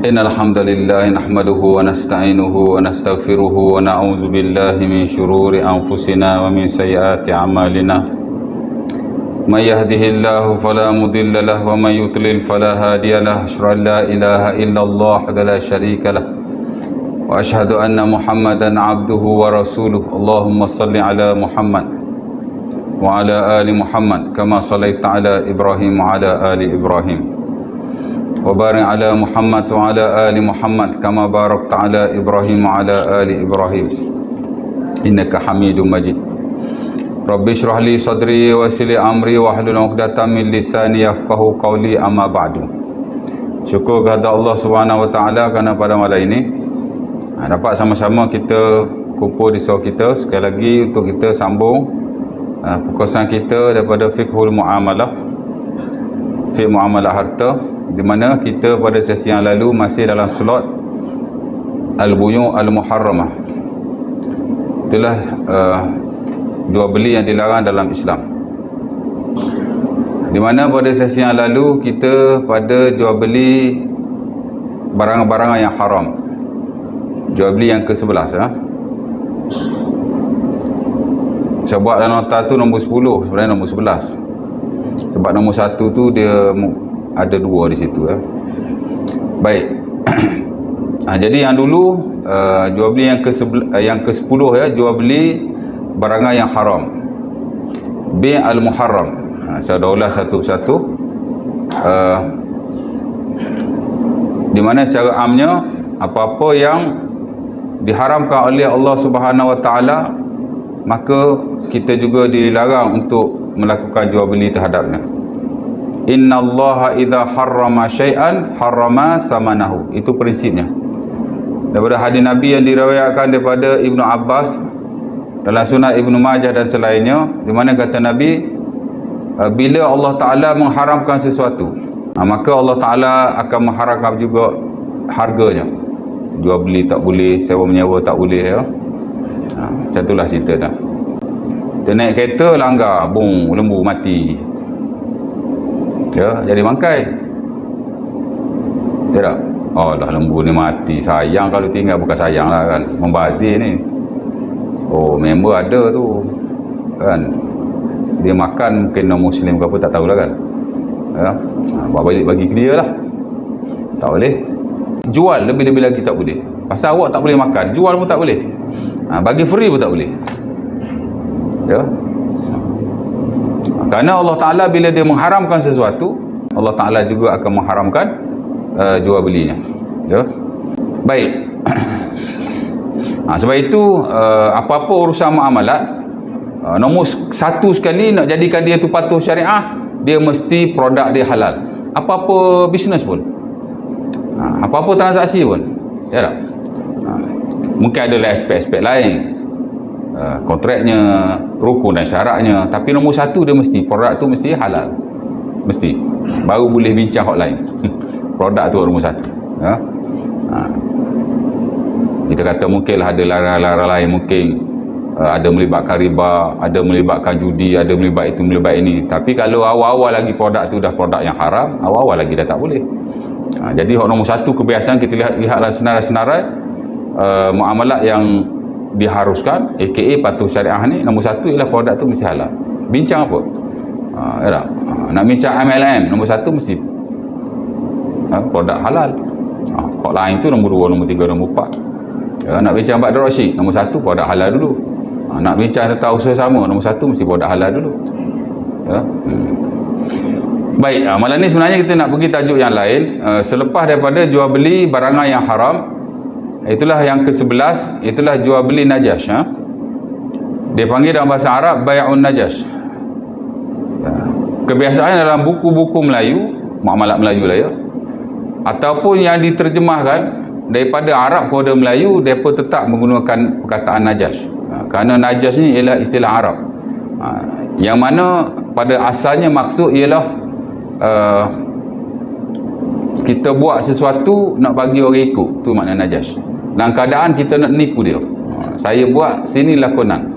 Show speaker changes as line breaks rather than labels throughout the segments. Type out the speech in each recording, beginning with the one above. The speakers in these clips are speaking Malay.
إن الحمد لله نحمده ونستعينه ونستغفره ونعوذ بالله من شرور أنفسنا ومن سيئات أعمالنا من يهده الله فلا مضل له ومن يضلل فلا هادي له أشهد أن لا إله إلا الله وحده لا شريك له وأشهد أن محمدا عبده ورسوله اللهم صل على محمد وعلى آل محمد كما صليت على إبراهيم وعلى آل إبراهيم وبارك على محمد وعلى آل محمد كما باركت على إبراهيم وعلى آل إبراهيم إنك حميد مجيد رب اشرح لي صدري ويسر لي أمري واحلل عقدة من لساني يفقهوا قولي أما بعد. Syukur kepada Allah Subhanahu Wa Taala kerana pada malam ini dapat sama-sama kita kumpul di surau kita sekali lagi untuk kita sambung perkongsian kita daripada fiqhul muamalah, fiqh muamalah harta, di mana kita pada sesi yang lalu masih dalam slot al-buyu' al-muharramah. Itulah jual beli yang dilarang dalam Islam. Di mana pada sesi yang lalu kita pada jual beli barang-barang yang haram. Jual beli yang ke-11 Sebab dalam nota tu nombor 10, sebenarnya nombor 11. Sebab nombor 1 tu dia ada 2 di situ Baik. Jadi yang dulu jual beli yang ke-10 jual beli barangan yang haram. Bi' al-muharram. Saya dah ulas satu-satu. Di mana secara amnya apa-apa yang diharamkan oleh Allah Subhanahu Wa Taala, maka kita juga dilarang untuk melakukan jual beli terhadapnya. Inna Allaha idza harrama syai'an harrama samanahu. Itu prinsipnya. Daripada hadis Nabi yang diriwayatkan daripada Ibnu Abbas dalam Sunan Ibnu Majah dan selainnya, di mana kata Nabi, bila Allah Taala mengharamkan sesuatu, maka Allah Taala akan mengharamkan juga harganya. Jual beli tak boleh, sewa menyewa tak boleh macam itulah cerita dah. Kita naik kereta langgar, bung, lembu mati, jadi bangkai. Tak? Oh lah, lembu ni mati, sayang kalau tinggal. Bukan sayang lah kan, membazir ni. Oh, member ada tu kan, dia makan mungkin non-Muslim ke apa, tak tahulah kan. Bawa balik bagi ke dia lah. Tak boleh. Jual lebih-lebih lagi tak boleh. Pasal awak tak boleh makan, jual pun tak boleh. Bagi free pun tak boleh. Kerana Allah Ta'ala bila dia mengharamkan sesuatu, Allah Ta'ala juga akan mengharamkan jual belinya. Baik. Sebab itu apa-apa urusan muamalat, nombor satu sekali nak jadikan dia tu patuh syariah, dia mesti produk dia halal. Apa-apa bisnes pun, apa-apa transaksi pun, tak? Mungkin ada aspek-aspek lain, kontraknya, rukun dan syaratnya, tapi nombor satu dia mesti produk tu mesti halal, mesti, baru boleh bincang hak lain. Produk tu nombor satu. Kita kata mungkinlah ada larang-larang lain, mungkin ada melibatkan riba, ada melibatkan judi, ada melibat itu, melibat ini. Tapi kalau awal-awal lagi produk tu dah produk yang haram, awal-awal lagi dah tak boleh. Jadi hak nombor satu kebiasaan kita lihatlah senarai-senarai muamalat yang diharuskan, aka patuh syariah ni, nombor satu ialah produk tu mesti halal. Bincang apa? Nak bincang MLM, nombor satu mesti produk halal. Hak lain tu nombor 2, nombor 3, nombor 4. Nak bincang bab dropship, nombor satu produk halal dulu. Nak bincang tentang usaha sama, nombor satu mesti produk halal dulu. Baik, malam ni sebenarnya kita nak pergi tajuk yang lain. Selepas daripada jual beli barangan yang haram, itulah yang ke-11, itulah jual beli najas. Dia panggil dalam bahasa Arab bai'un najas. Kebiasaan dalam buku-buku Melayu, muamalat Melayu lah ataupun yang diterjemahkan daripada Arab kepada Melayu, mereka tetap menggunakan perkataan najas. Kerana najas ni ialah istilah Arab, yang mana pada asalnya maksud ialah kita buat sesuatu nak bagi orang ikut, tu makna najas. Dalam keadaan kita nak nipu dia. Saya buat, sini lakonan.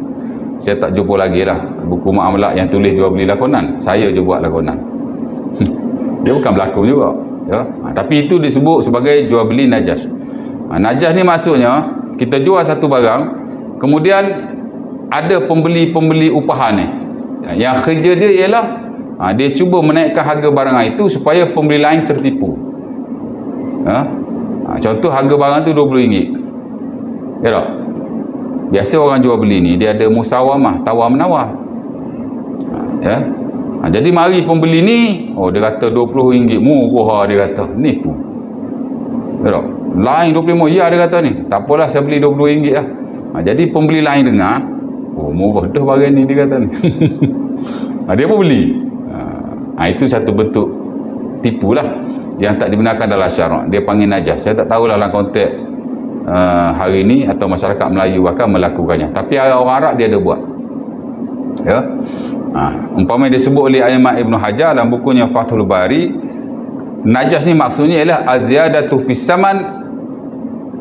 Saya tak jumpa lagi lah buku muamalat yang tulis jual beli lakonan. Saya je buat lakonan. Dia bukan berlakon juga. ya. Tapi itu disebut sebagai jual beli najas. Najas ni maksudnya kita jual satu barang, kemudian ada pembeli upahan ni. Yang kerja dia ialah dia cuba menaikkan harga barang itu supaya pembeli lain tertipu. Contoh harga barang tu RM20. Ya tak? Biasa orang jual beli ni dia ada musawamah, tawar menawar. Ya. Jadi mari pembeli ni, dia kata RM20 murah, dia kata nipu. Ya tak? Lain RM25, ya dia kata ni. Tak apalah saya beli RM20 lah. Jadi pembeli lain dengar, murah dah barang ni, dia kata ni. Dia pun beli. Itu satu bentuk tipu lah yang tak dibenarkan dalam syarak. Dia panggil najas. Saya tak tahulah dalam konteks hari ni atau masyarakat Melayu akan melakukannya, tapi orang Arab dia ada buat. Ya. Umpamanya disebut oleh Imam Ibn Hajar dalam bukunya Fathul Bari, najas ni maksudnya ialah aziyadatu fis saman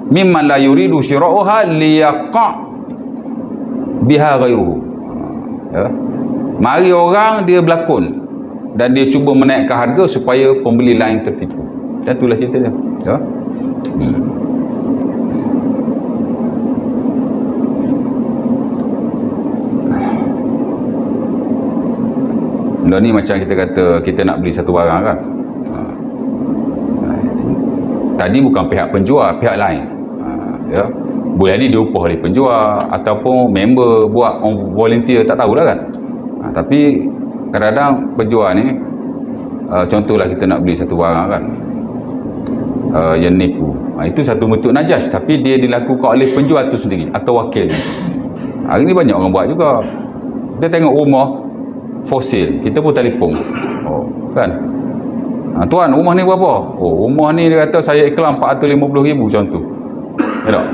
mimman la yuridu syira'uha liyaqa' biha ghairuhu. Ya. Mari orang dia berlakon dan dia cuba menaikkan harga supaya pembeli lain tertipu. Dan itulah cerita dia. Ya. Benda ni macam kita kata kita nak beli satu barang kan. Tadi bukan pihak penjual, pihak lain. Ya. Boleh jadi dia upah oleh penjual ataupun member buat volunteer, tak tahulah kan. Tapi kadang-kadang penjual ni contohlah kita nak beli satu barang kan, yang nipu. Itu satu bentuk najas, tapi dia dilakukan oleh penjual tu sendiri atau wakil. Hari ni banyak orang buat juga. Dia tengok rumah fosil, kita pun telefon, kan, tuan rumah ni berapa? Rumah ni dia kata saya iklan 450,000 contoh. Ya tak?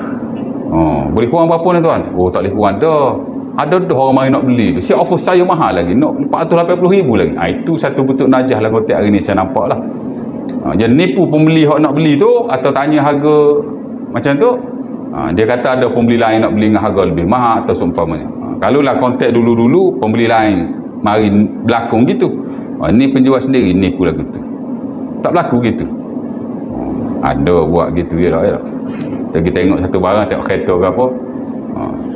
Boleh kurang berapa ni tuan? Tak boleh kurang dah. Ada orang mari nak beli. Siap offer saya mahal lagi, nak 480,000 lagi. Itu satu bentuk najah lah konteks hari ni saya nampak lah. Jadi nipu pembeli yang nak beli tu, atau tanya harga macam tu. Dia kata ada pembeli lain nak beli dengan harga lebih mahal atau seumpamanya. Kalau lah konteks dulu-dulu pembeli lain mari berlaku gitu, ni penjual sendiri nipu lagu tu. Tak berlaku gitu. Ada buat gitu je lah. Kita tengok satu barang, tengok kereta ke apa,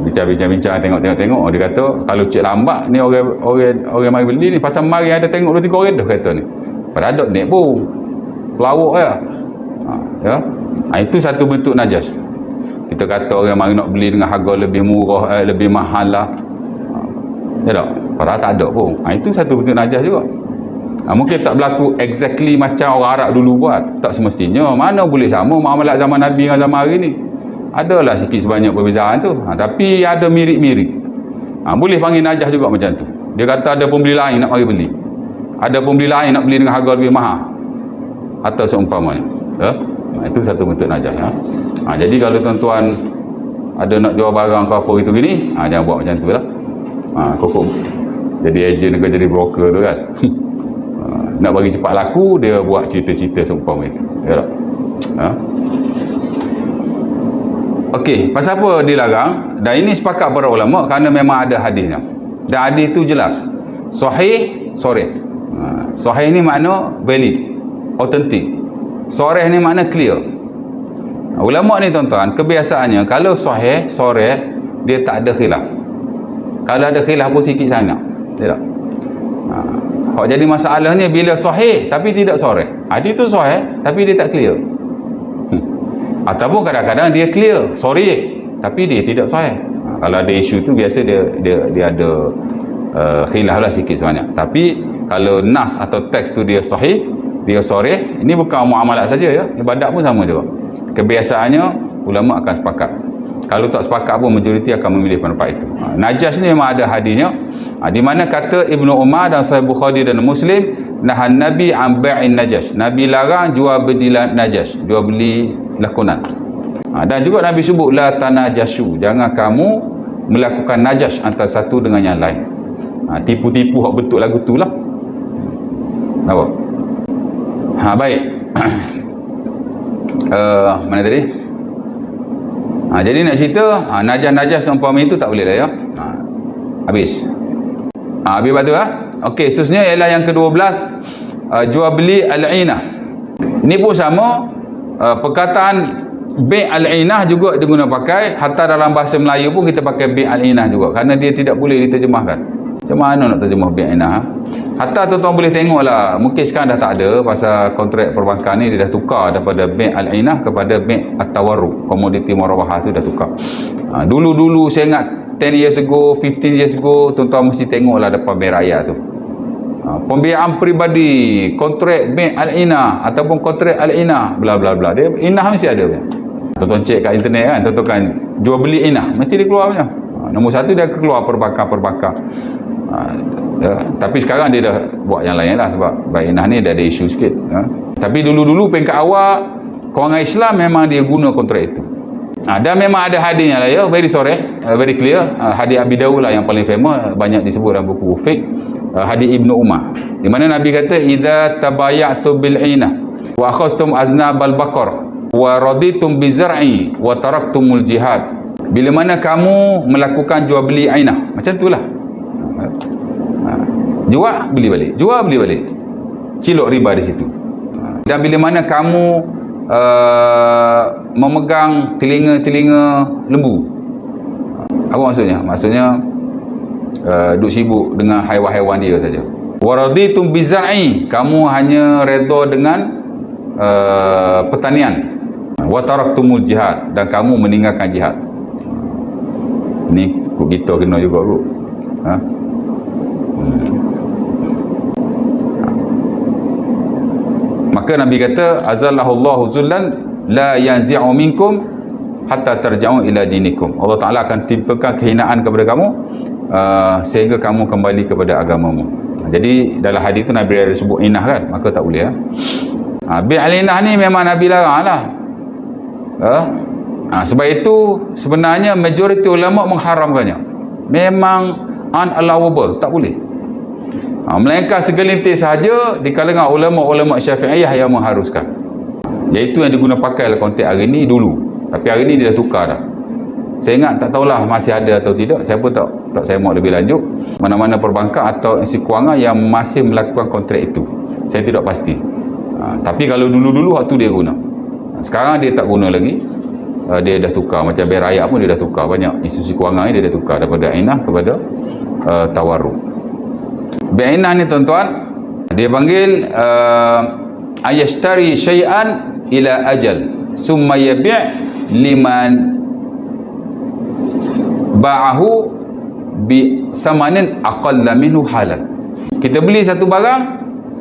bincang-bincang, tengok, dia kata kalau cik lambat ni orang mari beli ni, pasal mari ada tengok 2-3 orang dah kereta ni, padahal dok naik pun pelawak ya. Itu satu bentuk najas. Kita kata orang mari nak beli dengan harga lebih murah, lebih mahal lah, ya tak? Padahal tak ada pun. Itu satu bentuk najas juga. Mungkin tak berlaku exactly macam orang Arab dulu buat, tak semestinya. Mana boleh sama muamalat zaman Nabi dengan zaman hari ni. Adalah sikit sebanyak perbezaan tu, tapi ada mirip-mirip. Boleh panggil najas juga macam tu. Dia kata ada pembeli lain nak mari beli, ada pembeli lain nak beli dengan harga lebih mahal atau seumpamanya. Itu satu bentuk najas. Jadi kalau tuan-tuan ada nak jual barang ke apa itu gini, jangan buat macam tu lah. Kokok jadi ejen ke jadi broker tu kan. Nak bagi cepat laku, dia buat cerita-cerita seumpama itu. Ya tak? Okey, pasal apa dilarang? Dan ini sepakat para ulama kerana memang ada hadisnya. Dan hadis itu jelas. Sahih, soreh. Sahih ni makna valid, authentic. Soreh ni makna clear. Ulama ni tuan-tuan, kebiasaannya kalau sahih, soreh, dia tak ada khilaf. Kalau ada khilaf pun sikit sangat. Ya tak? Jadi masalahnya bila sahih tapi tidak soreh. Hadis tu sahih tapi dia tak clear. Ataupun kadang-kadang dia clear, sorry, tapi dia tidak sahih. Kalau ada isu tu biasa dia ada khilaf lah sikit sebanyak. Tapi kalau nas atau teks tu dia sahih, dia soreh, ini bukan muamalat saja ya, ibadat pun sama juga. Kebiasaannya ulama akan sepakat. Kalau tak sepakat pun majoriti akan memilih pendapat itu. Najas ni memang ada hadisnya. Di mana kata Ibnu Umar dan Sahih Bukhari dan Muslim, nahan Nabi an bai'in najas. Nabi larang jual beli najas, jual beli lakonan. Dan juga Nabi sebut la tanajasu, jangan kamu melakukan najas antara satu dengan yang lain. Tipu-tipu hak betul lagu tu lah. Apa? Baik. Mana tadi? Jadi nak cerita, najas-najas seumpama itu tak boleh lah ya. Habis. Habis lepas tu Okey, seterusnya ialah yang ke-12, jual beli al-'inah. Ini pun sama, perkataan bai' al-inah juga diguna pakai, hatta dalam bahasa Melayu pun kita pakai bai' al-inah juga, kerana dia tidak boleh diterjemahkan. Macam mana nak terjemah bai' al-inah? Hatta tuan-tuan boleh tengoklah, mungkin sekarang dah tak ada, pasal kontrak perbankan ni dia dah tukar daripada bai' al-inah kepada bai' at-tawarruk, komoditi murawahah tu dah tukar. Dulu-dulu saya ingat 10 years ago, 15 years ago, tuan-tuan mesti tengoklah depan bai' raya tu. Pembiayaan peribadi, kontrak bai' al-inah ataupun kontrak al-inah, bla bla bla. Dia inah mesti ada. Tuan-tuan cek kat internet kan, tuan-tuan kan jual beli inah, mesti dia keluar punya. Nombor satu dia keluar perbankan. Tapi sekarang dia dah buat yang lain lah, sebab bai' inah ni dah ada isu sikit. Tapi dulu-dulu peringkat awal, kawangan Islam memang dia guna kontrak itu. Dan memang ada hadisnya lah ya, very sorry, very clear. Hadis Abi Dawud lah yang paling famous, banyak disebut dalam buku fiqh. Hadis Ibnu Umar, di mana Nabi kata, idza tabaya'tu bil 'inah wa akhadhtum aznabal baqar wa raditum bizar'i wa taraktumul jihad. Bila mana kamu melakukan jual beli 'inah, macam itulah. Jual beli balik, jual beli balik. Cilok riba di situ. Dan bila mana kamu memegang telinga-telinga lembu. Apa maksudnya? Maksudnya duk sibuk dengan haiwan-haiwan dia saja. Waraditum bizar'i, kamu hanya redha dengan pertanian. Wa taraktumul jihad, dan kamu meninggalkan jihad. Ni kita kena juga tu. Maka Nabi kata, azallahullahu zullan la yanzi'u minkum hatta tarja'u ila dinikum. Allah Ta'ala akan timpakan kehinaan kepada kamu sehingga kamu kembali kepada agamamu. Jadi dalam hadis tu Nabi ada sebut inah kan, maka tak boleh. Bai' al-inah ni memang Nabi larang lah. Sebab itu sebenarnya majoriti ulama mengharamkannya. Memang unallowable, tak boleh. Melainkan segelintir sahaja di kalangan ulama-ulama Syafi'iyah yang mengharuskan. Iaitu yang diguna pakai dalam konteks hari ni dulu. Tapi hari ni dia dah tukar dah. Saya ingat, tak tahulah masih ada atau tidak, saya pun tak saya mau lebih lanjut, mana-mana perbankan atau institusi kewangan yang masih melakukan kontrak itu, saya tidak pasti. Tapi kalau dulu-dulu waktu dia guna, sekarang dia tak guna lagi. Dia dah tukar, macam bai' raya pun dia dah tukar, banyak institusi kewangan ni dia dah tukar daripada inah kepada tawarruk. Bai' inah ni tuan-tuan, dia panggil ayashtari syai'an ila ajal summa yabi' liman ba'ahu bi samanin aqalla minhu halal. Kita beli satu barang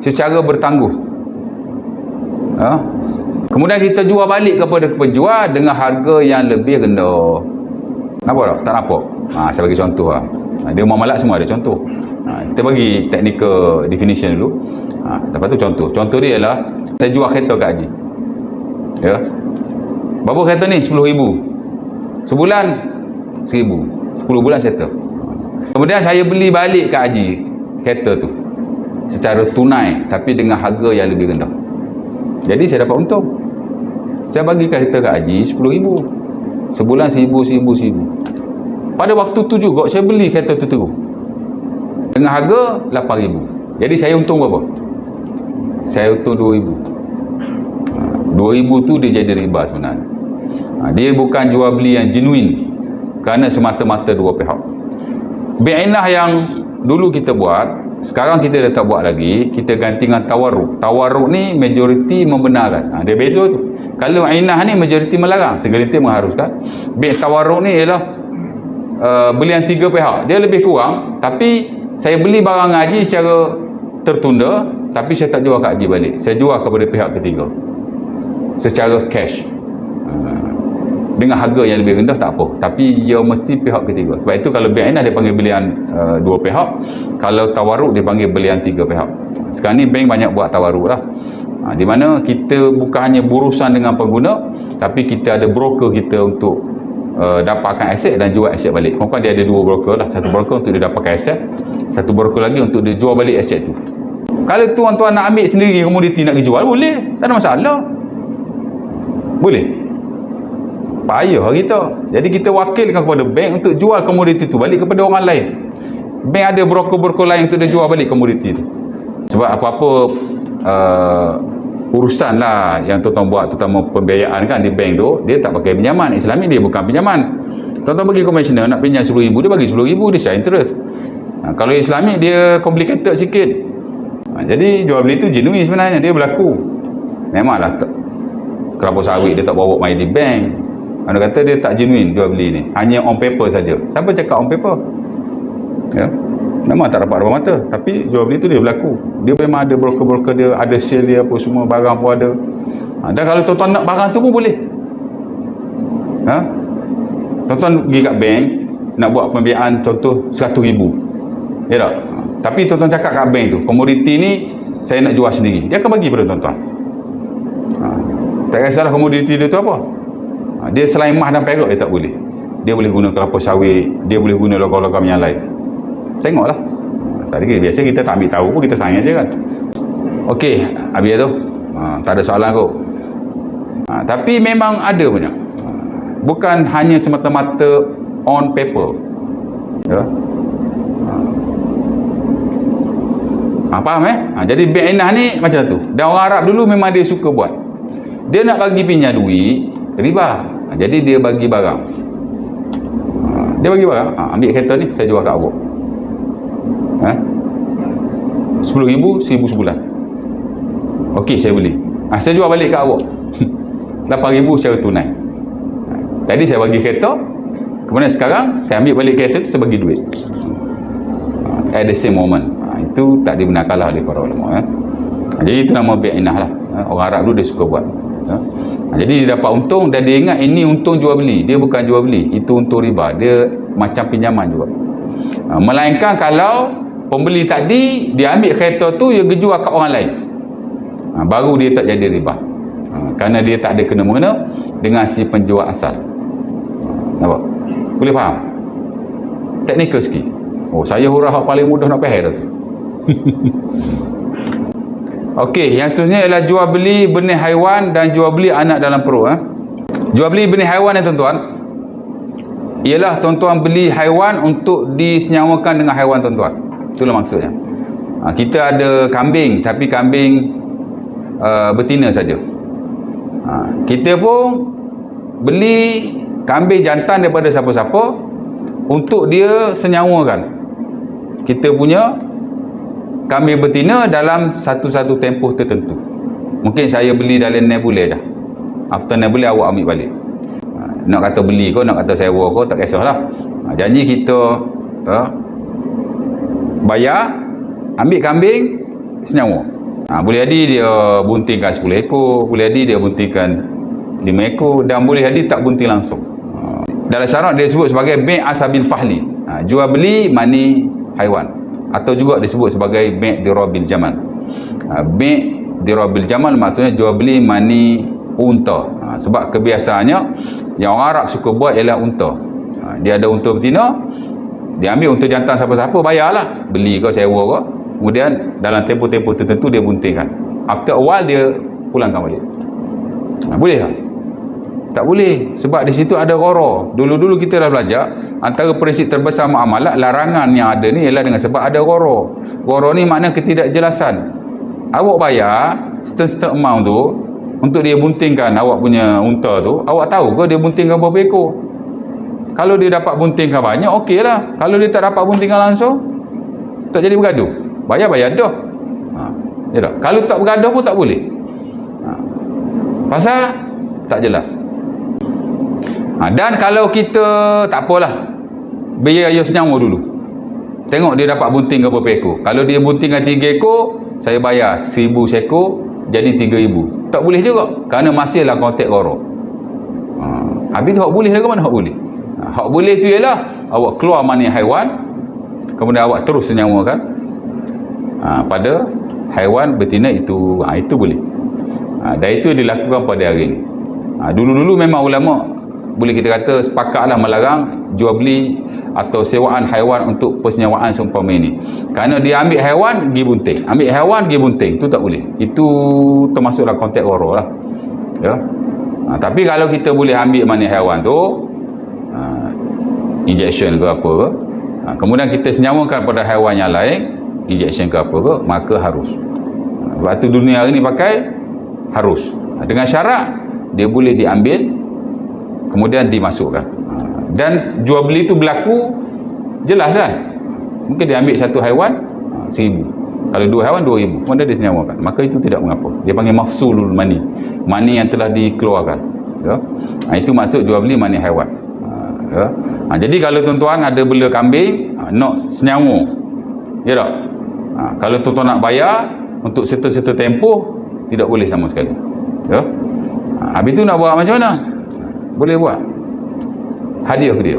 secara bertangguh, kemudian kita jual balik kepada penjual dengan harga yang lebih rendah. Nampak tak? Tak nampak? Saya bagi contoh lah. Dia muamalat semua ada contoh. Kita bagi technical definition dulu. Lepas tu contoh dia ialah, saya jual kereta kat Haji, ya. Berapa kereta ni? 10,000 sebulan, 1,000 10 bulan settle. Kemudian saya beli balik kat Haji kereta tu secara tunai, tapi dengan harga yang lebih rendah. Jadi saya dapat untung. Saya bagi kereta kat Haji 10,000 sebulan, 1,000. Pada waktu tu juga saya beli kereta tu terus dengan harga 8,000. Jadi saya untung berapa? Saya untung 2,000. 2,000 tu dia jadi riba sebenarnya. Dia bukan jual beli yang genuine, kerana semata-mata dua pihak. Bai' inah yang dulu kita buat, sekarang kita dah tak buat lagi, kita ganti dengan tawarruk. Tawarruk ni majoriti membenarkan. Dia beza tu. Kalau inah ni majoriti melarang, segelintir mengharuskan. Bai' tawarruk ni ialah belian tiga pihak. Dia lebih kurang, tapi saya beli barang Haji secara tertunda, tapi saya tak jual kat Haji balik. Saya jual kepada pihak ketiga secara cash. Dengan harga yang lebih rendah tak apa, tapi dia mesti pihak ketiga. Sebab itu kalau bai' inah dia panggil belian dua pihak, kalau tawarruk dia panggil belian tiga pihak. Sekarang ni bank banyak buat tawarruk lah, di mana kita bukan hanya berurusan dengan pengguna, tapi kita ada broker kita untuk dapatkan aset dan jual aset balik. Mungkin dia ada dua broker lah, satu broker untuk dia dapatkan aset, satu broker lagi untuk dia jual balik aset tu. Kalau tuan-tuan nak ambil sendiri komoditi nak dijual, boleh, tak ada masalah, boleh. Payah kita. Jadi kita wakilkan kepada bank untuk jual komoditi tu balik kepada orang lain. Bank ada broker-broker lain untuk dia jual balik komoditi tu. Sebab apa-apa urusan lah yang tuan-tuan buat, terutama pembiayaan kan di bank tu, dia tak pakai pinjaman. Islami dia bukan pinjaman. Tuan-tuan bagi konvensional nak pinjam RM10,000, dia bagi RM10,000, dia share interest. Kalau Islami dia complicated sikit. Jadi jual beli tu genuine sebenarnya, dia berlaku. Memanglah kelapa sawit dia tak bawa main di bank. Anda kata dia tak genuine jual beli ni, hanya on paper saja. Siapa cakap on paper? Ya. Memang tak dapat depan mata, tapi jual beli tu dia berlaku. Dia memang ada broker-broker dia, ada sale dia apa semua, barang pun ada. Dan kalau tuan-tuan nak barang tu pun boleh. Tuan-tuan pergi kat bank nak buat pembiayaan contoh RM100,000. Ya tak? Tapi tuan-tuan cakap kat bank tu, komoditi ni saya nak jual sendiri. Dia akan bagi pada tuan-tuan. Tak kisahlah komoditi dia tu apa. Dia selain emas dan perak dia tak boleh. Dia boleh guna kelapa sawit, dia boleh guna logam-logam yang lain. Tengoklah. Biasa kita tak ambil tahu pun kita sayang je kan. Okey, habis tu. Tak ada soalan kot. Tapi memang ada punya. Bukan hanya semata-mata on paper. Ya. Faham jadi bank Inah ni macam tu. Dan orang Arab dulu memang dia suka buat. Dia nak bagi pinjam duit riba. Jadi dia bagi barang. Dia bagi barang. Ambil kereta ni saya jual kat awak. RM10,000, RM1,000 sebulan. Okey, saya beli. Saya jual balik kat awak. RM8,000 secara tunai. Jadi saya bagi kereta. Kemudian sekarang saya ambil balik kereta tu, saya bagi duit. At the same moment. Itu tak dibenarkan lah oleh para ulama. Jadi itu nama bank Inah lah. Orang Arab dulu dia suka buat. Jadi dia dapat untung dan dia ingat ini untung jual beli. Dia bukan jual beli, itu untung riba. Dia macam pinjaman juga. Melainkan kalau pembeli tadi dia ambil kereta tu, dia jual kat orang lain, baru dia tak jadi riba. Kerana dia tak ada kena-mengena dengan si penjual asal. Nampak? Boleh faham? Teknikal sikit. Saya hurah hak paling mudah nak faham tu. Okey, yang seterusnya ialah jual beli benih haiwan dan jual beli anak dalam perut. Jual beli benih haiwan ni tuan-tuan, ialah tuan-tuan beli haiwan untuk disenyawakan dengan haiwan tuan-tuan. Itulah maksudnya. Kita ada kambing, tapi kambing betina saja. Kita pun beli kambing jantan daripada siapa-siapa untuk dia senyawakan. Kita punya kambing betina dalam satu-satu tempoh tertentu. Mungkin saya beli dalam 6 bulan dah. After 6 bulan awak ambil balik. Nak kata beli kau, nak kata sewa kau, tak kisahlah. Janji kita bayar, ambil kambing, senyawa. Boleh jadi dia buntingkan 10 ekor, boleh jadi dia buntingkan 5 ekor, dan boleh jadi tak bunting langsung. Dalam syarat dia sebut sebagai bai' asabil fahli. Jual beli mani haiwan, atau juga disebut sebagai bai' dirabil jamal. Bai' dirabil jamal maksudnya jual beli mani unta. Sebab kebiasaannya yang orang Arab suka buat ialah unta. Dia ada unta betina, dia ambil unta jantan siapa-siapa, bayarlah, beli ke sewa ke, kemudian dalam tempoh-tempoh tertentu dia buntingkan. After a while dia pulangkan balik. Boleh tak? Tak boleh, sebab di situ ada ghara. Dulu-dulu kita dah belajar antara prinsip terbesar muamalah, larangan yang ada ni ialah dengan sebab ada ghara. Ghara ni makna ketidakjelasan. Awak bayar setengah-setengah amount tu untuk dia buntingkan awak punya unta tu, awak tahu ke dia buntingkan berapa ekor? Kalau dia dapat buntingkan banyak, okey lah. Kalau dia tak dapat buntingkan langsung, tak jadi bergaduh. Bayar dah. Ya tak? Kalau tak bergaduh pun tak boleh. Pasal tak jelas. Dan kalau kita tak apalah, biar dia senyawa dulu. Tengok dia dapat bunting ke berapa ekor. Kalau dia buntingkan 3 ekor, saya bayar 1,000 seekor, jadi 3,000. Tak boleh juga, kerana masihlah kontak ghara. Habis tu hak boleh ke mana hak boleh? Hak boleh tu ialah awak keluar mani haiwan, kemudian awak terus senyawakan pada haiwan betina itu. Itu boleh. Dan itu dilakukan pada hari ini. Dulu-dulu memang ulama boleh kita kata sepakatlah melarang jual beli atau sewaan haiwan untuk persenyawaan seumpama ini. Kerana dia ambil haiwan pergi bunting, ambil haiwan pergi bunting, itu tak boleh. Itu termasuklah konteks ghara lah. Ya. Tapi kalau kita boleh ambil mana haiwan tu, injection ke apa ke, kemudian kita senyawakan pada haiwan yang lain, injection ke apa ke, maka harus. Sebab tu dunia hari ni pakai harus. Dengan syarat dia boleh diambil kemudian dimasukkan. Dan jual beli itu berlaku jelas kan. Mungkin dia ambil satu haiwan 1,000, kalau 2 haiwan 2,000, kemudian dia senyawakan, maka itu tidak mengapa. Dia panggil mafsulul mani, mani yang telah dikeluarkan, ya. Itu maksud jual beli mani haiwan, ya. Jadi kalau tuan-tuan ada bela kambing, nak senyawa, ya tak? Kalau tuan-tuan nak bayar untuk serta-serta tempoh, tidak boleh sama sekali, ya. Habis tu nak buat macam mana? Boleh buat hadiah ke dia.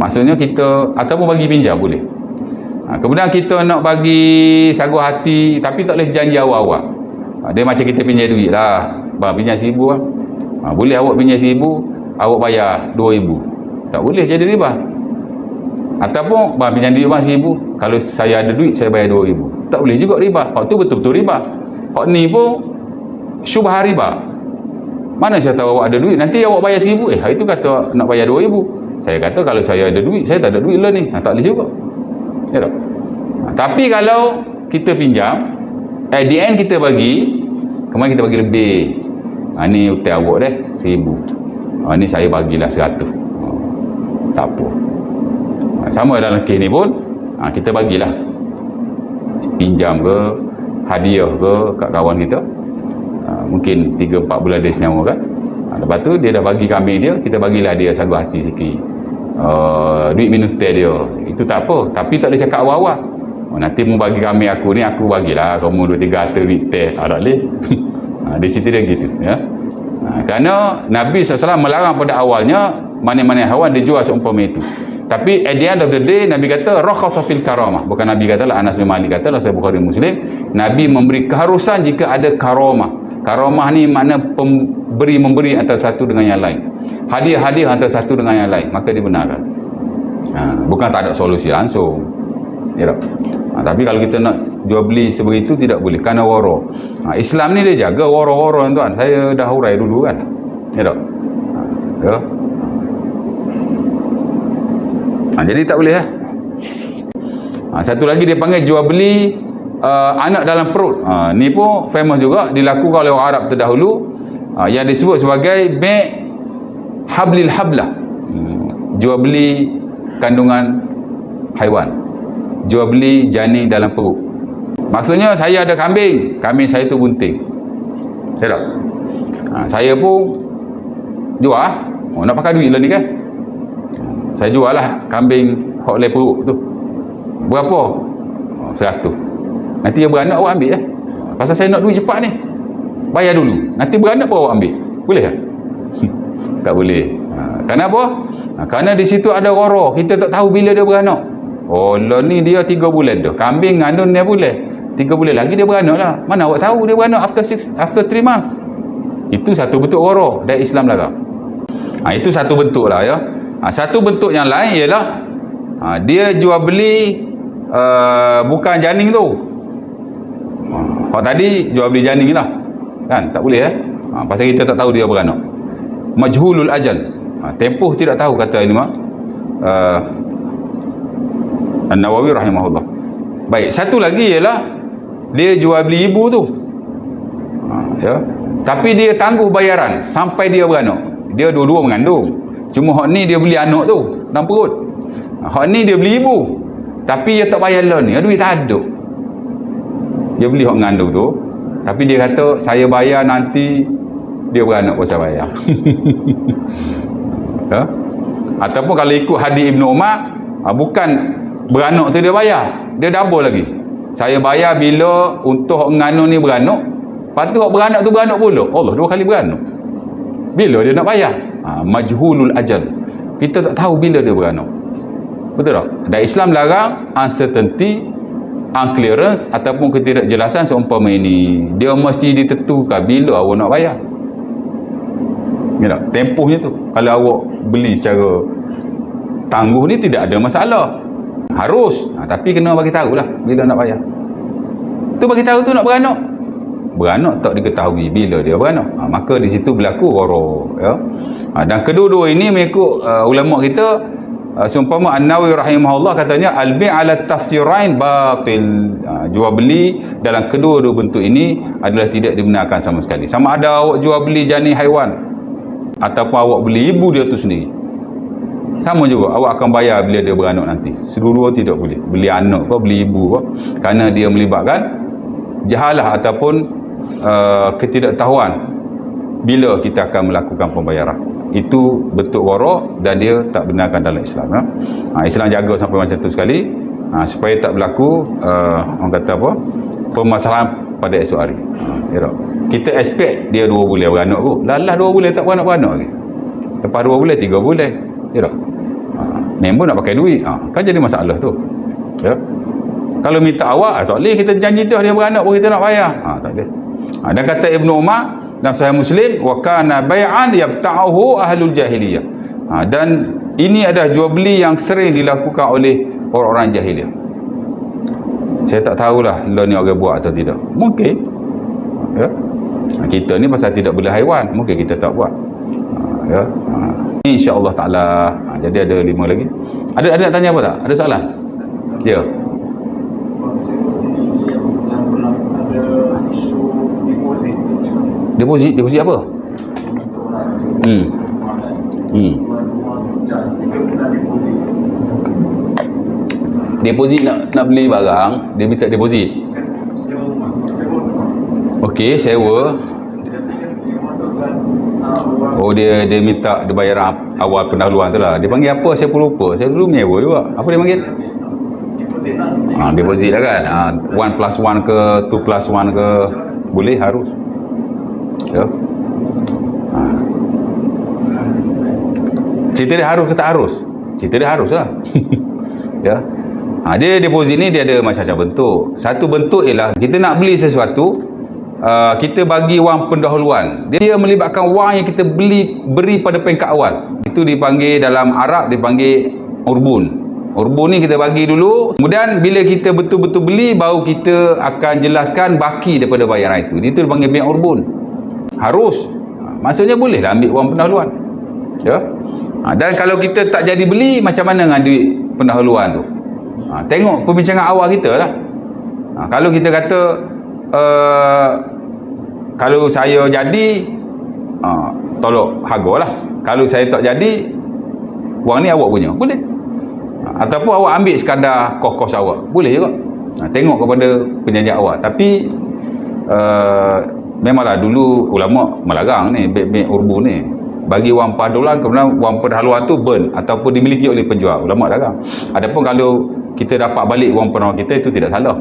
Maksudnya kita, ataupun bagi pinjam boleh. Kemudian kita nak bagi sagu hati, tapi tak boleh janji awal-awal. Dia macam kita pinjam duit lah, bang pinjam 1,000 bang. Boleh awak pinjam 1,000, awak bayar 2,000. Tak boleh jadi riba. Ataupun bang pinjam duit bang 1,000, kalau saya ada duit saya bayar 2,000. Tak boleh juga riba. Hak tu betul-betul riba. Hak ni pun syubhah riba. Mana saya tahu awak ada duit, nanti awak bayar 1,000, hari tu kata nak bayar 2,000. Saya kata kalau saya ada duit, saya tak ada duit lah ni. Tak boleh juga, ya tak? Tapi kalau kita pinjam, at the end kita bagi, kemudian kita bagi lebih. Ni hutang awak deh 1,000, ni saya bagilah 100. Tak apa. Sama dalam kes ni pun, kita bagilah pinjam ke, hadiah ke kat kawan kita. Mungkin 3-4 bulan dia senyawa kan. Lepas tu dia dah bagi kambing dia, kita bagilah dia sagu hati sikit, duit minum teh dia, itu tak apa. Tapi tak boleh cakap awal-awal, nanti mau bagi kambing aku ni, aku bagilah kamu 2-3 harta duit teh. Tak boleh. Dia cerita dia gitu, ya. Kerana Nabi SAW melarang pada awalnya mana-mana haiwan dijual seumpama itu. Tapi at the end of the day, Nabi kata rakhasa fil karamah. Bukan Nabi kata lah, Anas bin Malik kata lah, Sahih Bukhari Muslim, Nabi memberi keharusan jika ada karamah. Karamah ni makna memberi antara satu dengan yang lain, hadiah antara satu dengan yang lain, maka dibenarkan. Bukan tak ada solusi langsung, ya tak? Tapi kalau kita nak jual beli sebegitu tidak boleh, kerana wara. Islam ni dia jaga wara-wara tuan. Saya dah hurai dulu kan, ya tak? Ya. Jadi tak boleh lah. Satu lagi dia panggil jual beli anak dalam perut. Ni pun famous juga, dilakukan oleh orang Arab terdahulu, yang disebut sebagai bai' hablil hablah. Jual beli kandungan haiwan, jual beli janin dalam perut. Maksudnya saya ada kambing saya tu bunting, saya tak? Saya pun jual, nak pakai duit lah ni kan. Saya jual lah kambing hok le perut tu. Berapa? 100. Nanti dia beranak awak ambil lah. Pasal saya nak duit cepat ni, bayar dulu, nanti beranak pun awak ambil. Boleh tak? Tak boleh. Kenapa? Kerana di situ ada roro. Kita tak tahu bila dia beranak. Oh lah ni dia 3 bulan dah, kambing ngandun dia boleh 3 bulan lagi dia beranak lah. Mana awak tahu dia beranak after 3 months? Itu satu bentuk roro dari Islam larang. Itu satu bentuk lah, ya. Satu bentuk yang lain ialah dia jual beli bukan janin tu. Hak tadi jual beli janin lah kan, tak boleh pasal kita tak tahu dia beranak. Majhulul ajal, tempoh tidak tahu, kata Imam An-Nawawi rahimahullah. Baik, satu lagi ialah dia jual beli ibu tu, ya, tapi dia tangguh bayaran sampai dia beranak. Dia dua-dua mengandung, cuma hak ni dia beli anak tu dalam perut, hak ni dia beli ibu, tapi dia tak bayar loan ni, duit tak ada. Dia beli hak mengandung tu, tapi dia kata saya bayar nanti dia beranak pun saya bayar. Ya? Ataupun kalau ikut hadis Ibn Umar, bukan beranak tu dia bayar, dia double lagi. Saya bayar bila untuk hak mengandung ni beranak, lepas tu hak beranak tu beranak pula, Allah 2 kali beranak. Bila dia nak bayar? Majhulul ajal, kita tak tahu bila dia beranak. Betul tak? Dan Islam larang uncertainty, unclearance ataupun ketidakjelasan seumpama ini. Dia mesti ditentukan bila awak nak bayar, ya tak? Tempohnya tu. Kalau awak beli secara tangguh ni tidak ada masalah, harus, tapi kena bagi tahu lah bila nak bayar. Tu bagi tahu tu nak beranak tak diketahui bila dia beranak, maka di situ berlaku wara, ya. Dan kedua-dua ini mengikut ulama kita seumpama An-Nawawi rahimahullah katanya al-bi' 'ala tafsirain batil. Jual beli dalam kedua-dua bentuk ini adalah tidak dibenarkan sama sekali. Sama ada awak jual beli janin haiwan ataupun awak beli ibu dia tu sendiri, sama juga awak akan bayar bila dia beranak nanti. Sedua-dua tidak boleh, beli anak ke beli ibu ke, kerana dia melibatkan jahalah ataupun ketidaktahuan bila kita akan melakukan pembayaran. Itu bentuk warak dan dia tak benarkan dalam Islam. Islam jaga sampai macam tu sekali, supaya tak berlaku orang kata apa, permasalahan pada esok hari. Kita expect dia 2 bulan beranak kot, lalah 2 bulan tak beranak-beranak lagi, lepas 2 bulan 3 bulan member nak pakai duit, kan jadi masalah tu. Kalau minta awak tak boleh, kita janji dah dia beranak pun kita nak bayar, tak boleh. Dan kata Ibnu Umar dan Sahih Muslim, wa kana bai'an yabta'uhu ahlul jahiliyah. Dan ini adalah jual beli yang sering dilakukan oleh orang-orang jahiliyah. Saya tak tahulah law ni orang buat atau tidak, mungkin kita ni pasal tidak beli haiwan, mungkin kita tak buat. InsyaAllah ta'ala. Jadi ada 5 lagi. Ada nak tanya apa tak? Ada soalan? Ya. Deposit apa? Deposit nak beli barang, dia minta deposit. Okey, sewa. Oh, dia minta dia bayar awal pendahuluan tu lah. Dia panggil apa saya pun lupa. Saya dulu menyewa juga. Apa dia panggil? Deposit lah kan. 1+1 ke 2+1 ke, boleh, harus. Ya. Cerita dia harus ke tak harus? Cerita dia harus lah. Ya. Dia deposit ni dia ada macam-macam bentuk. Satu bentuk ialah kita nak beli sesuatu, kita bagi wang pendahuluan. Dia melibatkan wang yang kita beri pada peringkat awal. Itu dipanggil dalam Arab dipanggil urbun. Urbun ni kita bagi dulu, kemudian bila kita betul-betul beli baru kita akan jelaskan baki daripada bayaran itu. Itu dipanggil bai' urbun. Harus. Maksudnya bolehlah ambil wang pendahuluan. Ya. Dan kalau kita tak jadi beli, macam mana dengan duit pendahuluan tu? Tengok perbincangan awal kita lah. Kalau kita kata kalau saya jadi, tolong hargalah. Kalau saya tak jadi, wang ni awak punya, boleh. Ataupun awak ambil sekadar kos-kos awak, boleh juga. Tengok kepada perjanjian awak. Tapi memanglah dulu ulama melarang ni, bai' urbun ni. Bagi wang $4, kemudian wang pendahuluan tu burn ataupun dimiliki oleh penjual. Ulama larang. Adapun kalau kita dapat balik wang pendahuluan kita, itu tidak salah.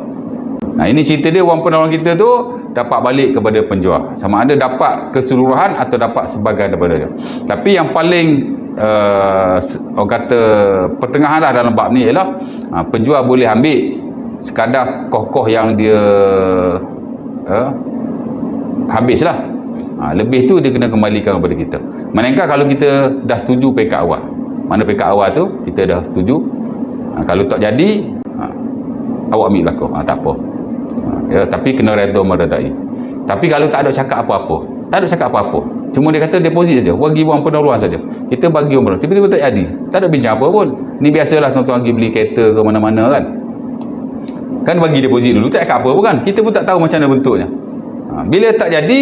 Ini cerita dia, wang pendahuluan kita tu dapat balik kepada penjual. Sama ada dapat keseluruhan atau dapat sebahagian daripada dia. Tapi yang paling orang kata pertengahan lah dalam bab ni ialah penjual boleh ambil sekadar kos-kos yang dia habislah. Lebih tu dia kena kembalikan kepada kita. Melainkan kalau kita dah setuju peringkat awal. Mana peringkat awal tu kita dah setuju. Kalau tak jadi, awak ambil belakang. Tak apa. Tapi kena redha meredai. Tapi kalau tak ada cakap apa-apa, tak ada cakap apa-apa, cuma dia kata deposit saja, bagi wang pendahuluan saja, kita bagi wang pendahuluan, tiba-tiba tak jadi, tak ada bincang apa pun. Ni biasalah tuan-tuan pergi beli kereta ke mana-mana kan bagi deposit dulu, tak cakap apa pun kan, kita pun tak tahu macam mana bentuknya. Bila tak jadi,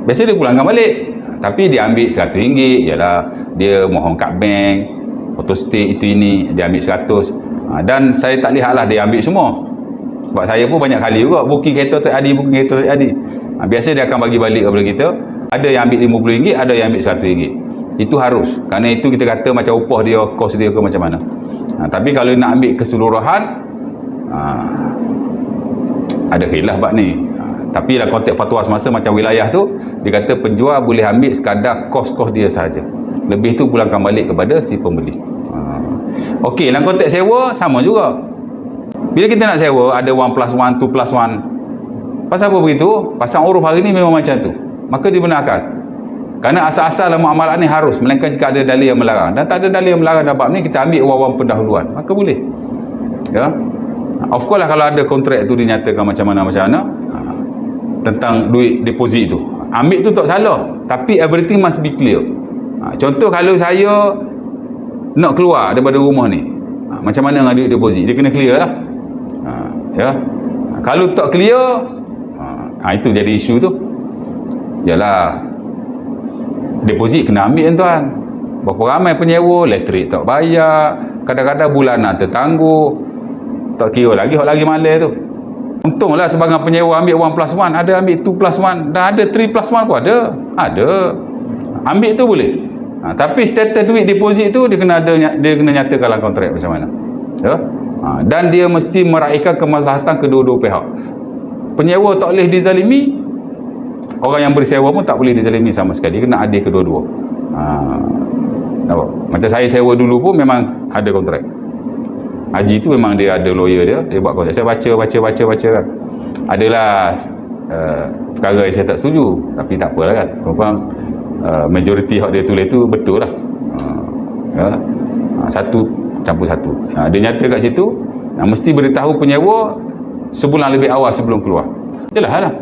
biasa dia pulangkan balik. Tapi dia ambil RM100, ialah dia mohon kat bank, photostat itu ini, dia ambil 100. Dan saya tak lihatlah dia ambil semua. Sebab saya pun banyak kali juga booking kereta tak ada, booking kereta tak ada. Biasa dia akan bagi balik kepada kita. Ada yang ambil RM50, ada yang ambil RM100. Itu harus. Kerana itu kita kata macam upah dia, kos dia ke macam mana. Tapi kalau nak ambil keseluruhan, ada khilaf bab ni. Tapi dalam konteks fatwa semasa macam wilayah tu, dia kata penjual boleh ambil sekadar kos-kos dia sahaja. Lebih tu pulangkan balik kepada si pembeli. Okey, dalam konteks sewa sama juga. Bila kita nak sewa, ada 1+1, 2+1. Pasal apa begitu? Pasal uruf hari ni memang macam tu. Maka dibenarkan. Kerana asal-asal dalam muamalah ni harus, melainkan jika ada dalil yang melarang. Dan tak ada dalil yang melarang dalam bab ni, kita ambil wang pendahuluan. Maka boleh. Ya. Of course lah kalau ada kontrak tu dinyatakan macam mana tentang duit deposit tu. Ambil tu tak salah. Tapi everything must be clear. Contoh kalau saya nak keluar daripada rumah ni, macam mana dengan duit deposit? Dia kena clear lah. Ya. Kalau tak clear, itu jadi isu tu. Yalah, deposit kena ambil tuan. Berapa ramai penyewa, elektrik tak bayar, kadang-kadang bulanan tertangguh, tak kira lagi hak lagi malas tu. Untunglah sebagai penyewa ambil 1+1, ada ambil 2+1, dan ada 3+1 pun ada. Ambil tu boleh. Tapi status duit deposit tu dia kena nyatakan dalam kontrak macam mana. Ya? Dan dia mesti meraihkan kemaslahatan kedua-dua pihak. Penyewa tak boleh dizalimi, orang yang bersewa pun tak boleh dizalimi sama sekali. Dia kena adil kedua-dua. Macam saya sewa dulu pun memang ada kontrak. Haji tu memang dia ada lawyer dia buat kontrak. Saya baca kan. Adalah perkara yang saya tak setuju, tapi tak apalah kan. Majoriti hak dia tulis tu betul lah. Satu campur satu. Dia nyata kat situ, mesti beritahu penyewa sebulan lebih awal sebelum keluar. Jelas lah.